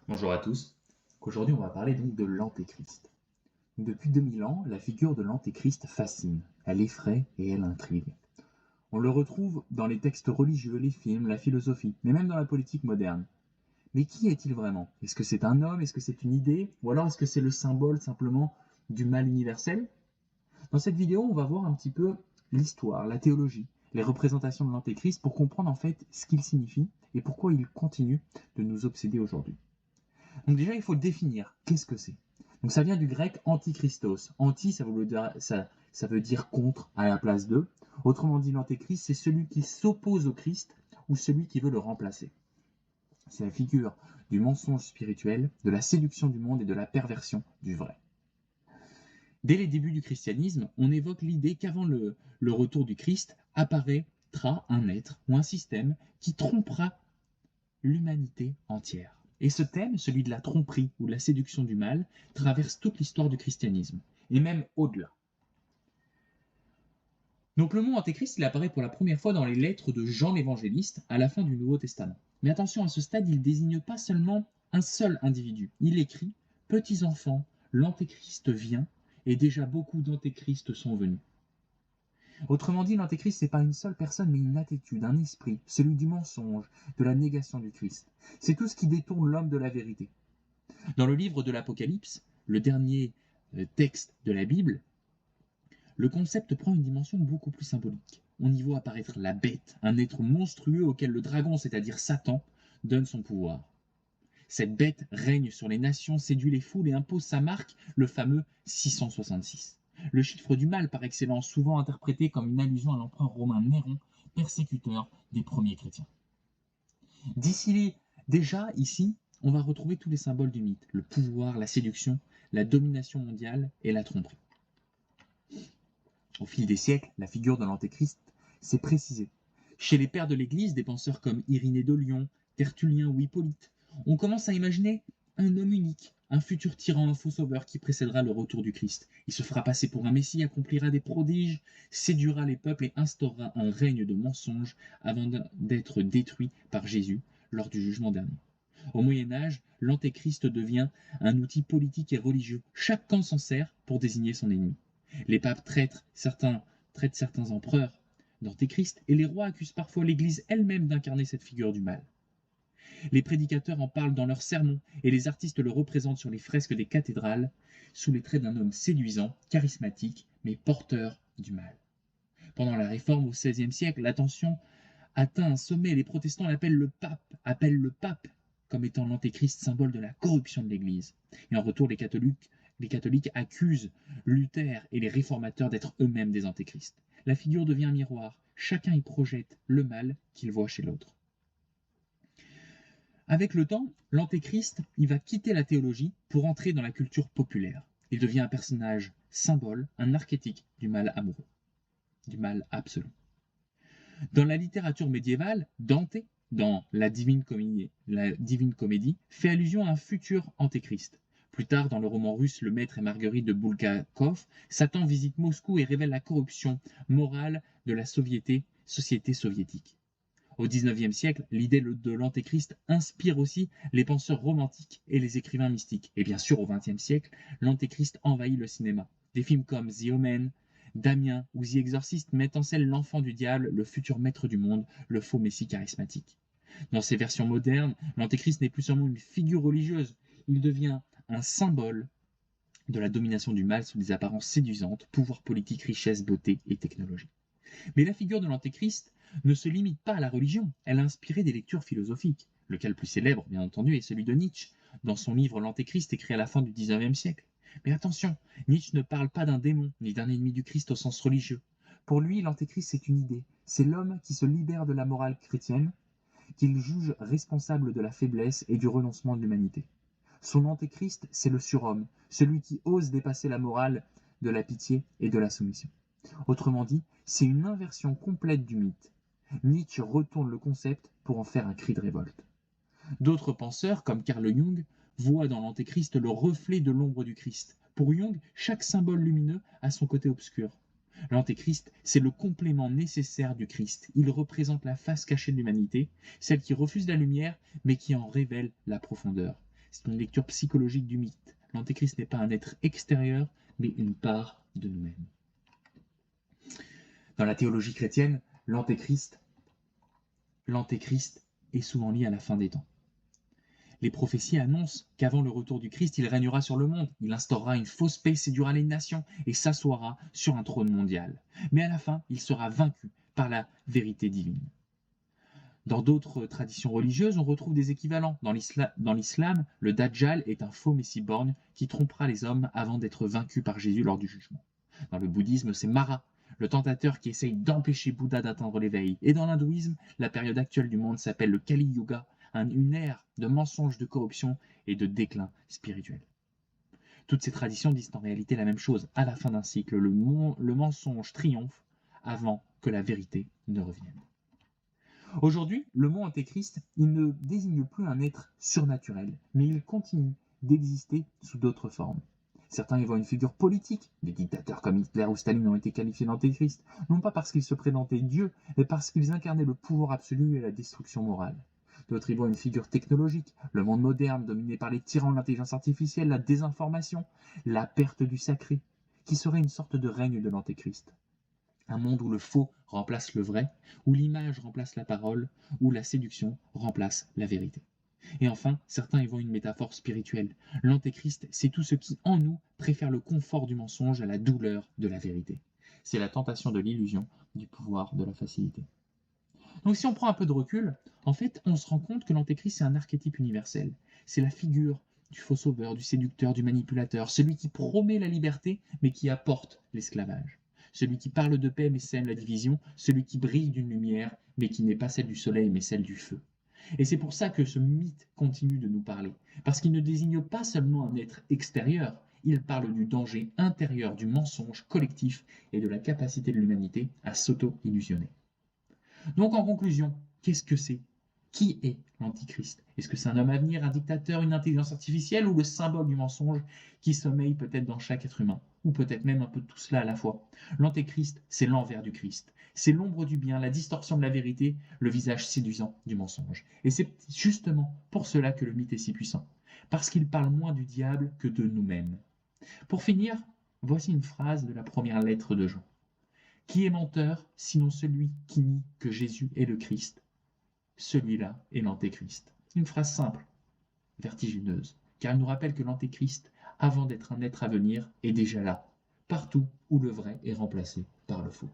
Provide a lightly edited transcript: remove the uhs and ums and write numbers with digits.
Bonjour à tous. Aujourd'hui, on va parler donc de l'Antéchrist. Depuis 2000 ans, la figure de l'Antéchrist fascine. Elle effraie et elle intrigue. On le retrouve dans les textes religieux, les films, la philosophie, mais même dans la politique moderne. Mais qui est-il vraiment? Est-ce que c'est un homme? Est-ce que c'est une idée? Ou alors est-ce que c'est le symbole simplement du mal universel? Dans cette vidéo, on va voir un petit peu l'histoire, la théologie, les représentations de l'Antéchrist pour comprendre en fait ce qu'il signifie et pourquoi il continue de nous obséder aujourd'hui. Donc déjà, il faut le définir. Qu'est-ce que c'est? Donc ça vient du grec antichristos. Anti, ça veut dire contre à la place de. Autrement dit, l'antéchrist, c'est celui qui s'oppose au Christ ou celui qui veut le remplacer. C'est la figure du mensonge spirituel, de la séduction du monde et de la perversion du vrai. Dès les débuts du christianisme, on évoque l'idée qu'avant le retour du Christ apparaîtra un être ou un système qui trompera l'humanité entière. Et ce thème, celui de la tromperie ou de la séduction du mal, traverse toute l'histoire du christianisme, et même au-delà. Donc le mot antéchrist, il apparaît pour la première fois dans les lettres de Jean l'évangéliste à la fin du Nouveau Testament. Mais attention, à ce stade, il désigne pas seulement un seul individu. Il écrit: Petits enfants, l'antéchrist vient, et déjà beaucoup d'antéchrists sont venus. Autrement dit, l'antéchrist, c'est pas une seule personne, mais une attitude, un esprit, celui du mensonge, de la négation du Christ. C'est tout ce qui détourne l'homme de la vérité. Dans le livre de l'Apocalypse, le dernier texte de la Bible, le concept prend une dimension beaucoup plus symbolique. On y voit apparaître la bête, un être monstrueux auquel le dragon, c'est-à-dire Satan, donne son pouvoir. Cette bête règne sur les nations, séduit les foules et impose sa marque, le fameux 666. Le chiffre du mal par excellence, souvent interprété comme une allusion à l'empereur romain Néron, persécuteur des premiers chrétiens. D'ici déjà, ici, on va retrouver tous les symboles du mythe: le pouvoir, la séduction, la domination mondiale et la tromperie. Au fil des siècles, la figure de l'Antéchrist s'est précisée. Chez les pères de l'Église, des penseurs comme Irénée de Lyon, Tertullien ou Hippolyte, on commence à imaginer un homme unique, un futur tyran, un faux sauveur qui précédera le retour du Christ. Il se fera passer pour un messie, accomplira des prodiges, séduira les peuples et instaurera un règne de mensonges avant d'être détruit par Jésus lors du jugement dernier. Au Moyen Âge, l'Antéchrist devient un outil politique et religieux. Chaque camp s'en sert pour désigner son ennemi. Les papes traitent certains empereurs d'Antéchrist et les rois accusent parfois l'Église elle-même d'incarner cette figure du mal. Les prédicateurs en parlent dans leurs sermons et les artistes le représentent sur les fresques des cathédrales sous les traits d'un homme séduisant, charismatique, mais porteur du mal. Pendant la Réforme au XVIe siècle, la tension atteint un sommet et les protestants appellent le pape comme étant l'antéchrist, symbole de la corruption de l'Église. Et en retour, les catholiques accusent Luther et les réformateurs d'être eux-mêmes des antéchrists. La figure devient un miroir. Chacun y projette le mal qu'il voit chez l'autre. Avec le temps, l'antéchrist, il va quitter la théologie pour entrer dans la culture populaire. Il devient un personnage symbole, un archétype du mal amoureux, du mal absolu. Dans la littérature médiévale, Dante, dans la Divine Comédie, fait allusion à un futur antéchrist. Plus tard, dans le roman russe Le Maître et Marguerite de Bulgakov, Satan visite Moscou et révèle la corruption morale de la société soviétique. Au XIXe siècle, l'idée de l'antéchrist inspire aussi les penseurs romantiques et les écrivains mystiques. Et bien sûr, au XXe siècle, l'antéchrist envahit le cinéma. Des films comme The Omen, Damien ou The Exorcist mettent en scène l'enfant du diable, le futur maître du monde, le faux messie charismatique. Dans ces versions modernes, l'antéchrist n'est plus seulement une figure religieuse, il devient un symbole de la domination du mal sous des apparences séduisantes: pouvoir politique, richesse, beauté et technologie. Mais la figure de l'antéchrist ne se limite pas à la religion, elle a inspiré des lectures philosophiques. Le cas le plus célèbre, bien entendu, est celui de Nietzsche, dans son livre L'Antéchrist, écrit à la fin du XIXe siècle. Mais attention, Nietzsche ne parle pas d'un démon, ni d'un ennemi du Christ au sens religieux. Pour lui, l'Antéchrist, c'est une idée. C'est l'homme qui se libère de la morale chrétienne, qu'il juge responsable de la faiblesse et du renoncement de l'humanité. Son Antéchrist, c'est le surhomme, celui qui ose dépasser la morale de la pitié et de la soumission. Autrement dit, c'est une inversion complète du mythe. Nietzsche retourne le concept pour en faire un cri de révolte. D'autres penseurs, comme Carl Jung, voient dans l'Antéchrist le reflet de l'ombre du Christ. Pour Jung, chaque symbole lumineux a son côté obscur. L'Antéchrist, c'est le complément nécessaire du Christ. Il représente la face cachée de l'humanité, celle qui refuse la lumière, mais qui en révèle la profondeur. C'est une lecture psychologique du mythe. L'Antéchrist n'est pas un être extérieur, mais une part de nous-mêmes. Dans la théologie chrétienne, l'Antéchrist est souvent lié à la fin des temps. Les prophéties annoncent qu'avant le retour du Christ, il régnera sur le monde, il instaurera une fausse paix, séduira les nations et s'assoira sur un trône mondial. Mais à la fin, il sera vaincu par la vérité divine. Dans d'autres traditions religieuses, on retrouve des équivalents. Dans l'islam, le Dajjal est un faux messie borgne qui trompera les hommes avant d'être vaincu par Jésus lors du jugement. Dans le bouddhisme, c'est Mara, le tentateur qui essaye d'empêcher Bouddha d'atteindre l'éveil. Et dans l'hindouisme, la période actuelle du monde s'appelle le Kali Yuga, une ère de mensonges, de corruption et de déclin spirituel. Toutes ces traditions disent en réalité la même chose. À la fin d'un cycle, le mensonge triomphe avant que la vérité ne revienne. Aujourd'hui, le mot antéchrist, il ne désigne plus un être surnaturel, mais il continue d'exister sous d'autres formes. Certains y voient une figure politique. Des dictateurs comme Hitler ou Staline ont été qualifiés d'antéchrist, non pas parce qu'ils se présentaient Dieu, mais parce qu'ils incarnaient le pouvoir absolu et la destruction morale. D'autres y voient une figure technologique, le monde moderne dominé par les tyrans de l'intelligence artificielle, la désinformation, la perte du sacré, qui serait une sorte de règne de l'antéchrist. Un monde où le faux remplace le vrai, où l'image remplace la parole, où la séduction remplace la vérité. Et enfin, certains y voient une métaphore spirituelle. L'antéchrist, c'est tout ce qui, en nous, préfère le confort du mensonge à la douleur de la vérité. C'est la tentation de l'illusion, du pouvoir de la facilité. Donc si on prend un peu de recul, en fait, on se rend compte que l'antéchrist, c'est un archétype universel. C'est la figure du faux sauveur, du séducteur, du manipulateur, celui qui promet la liberté, mais qui apporte l'esclavage. Celui qui parle de paix, mais sème la division, celui qui brille d'une lumière, mais qui n'est pas celle du soleil, mais celle du feu. Et c'est pour ça que ce mythe continue de nous parler, parce qu'il ne désigne pas seulement un être extérieur, il parle du danger intérieur du mensonge collectif et de la capacité de l'humanité à s'auto-illusionner. Donc en conclusion, qu'est-ce que c'est? Qui est l'Antichrist? Est-ce que c'est un homme à venir, un dictateur, une intelligence artificielle ou le symbole du mensonge qui sommeille peut-être dans chaque être humain? Ou peut-être même un peu tout cela à la fois. L'Antéchrist, c'est l'envers du Christ. C'est l'ombre du bien, la distorsion de la vérité, le visage séduisant du mensonge. Et c'est justement pour cela que le mythe est si puissant. Parce qu'il parle moins du diable que de nous-mêmes. Pour finir, voici une phrase de la première lettre de Jean. Qui est menteur, sinon celui qui nie que Jésus est le Christ? Celui-là est l'Antéchrist. Une phrase simple, vertigineuse, car elle nous rappelle que l'Antéchrist, avant d'être un être à venir, est déjà là, partout où le vrai est remplacé par le faux.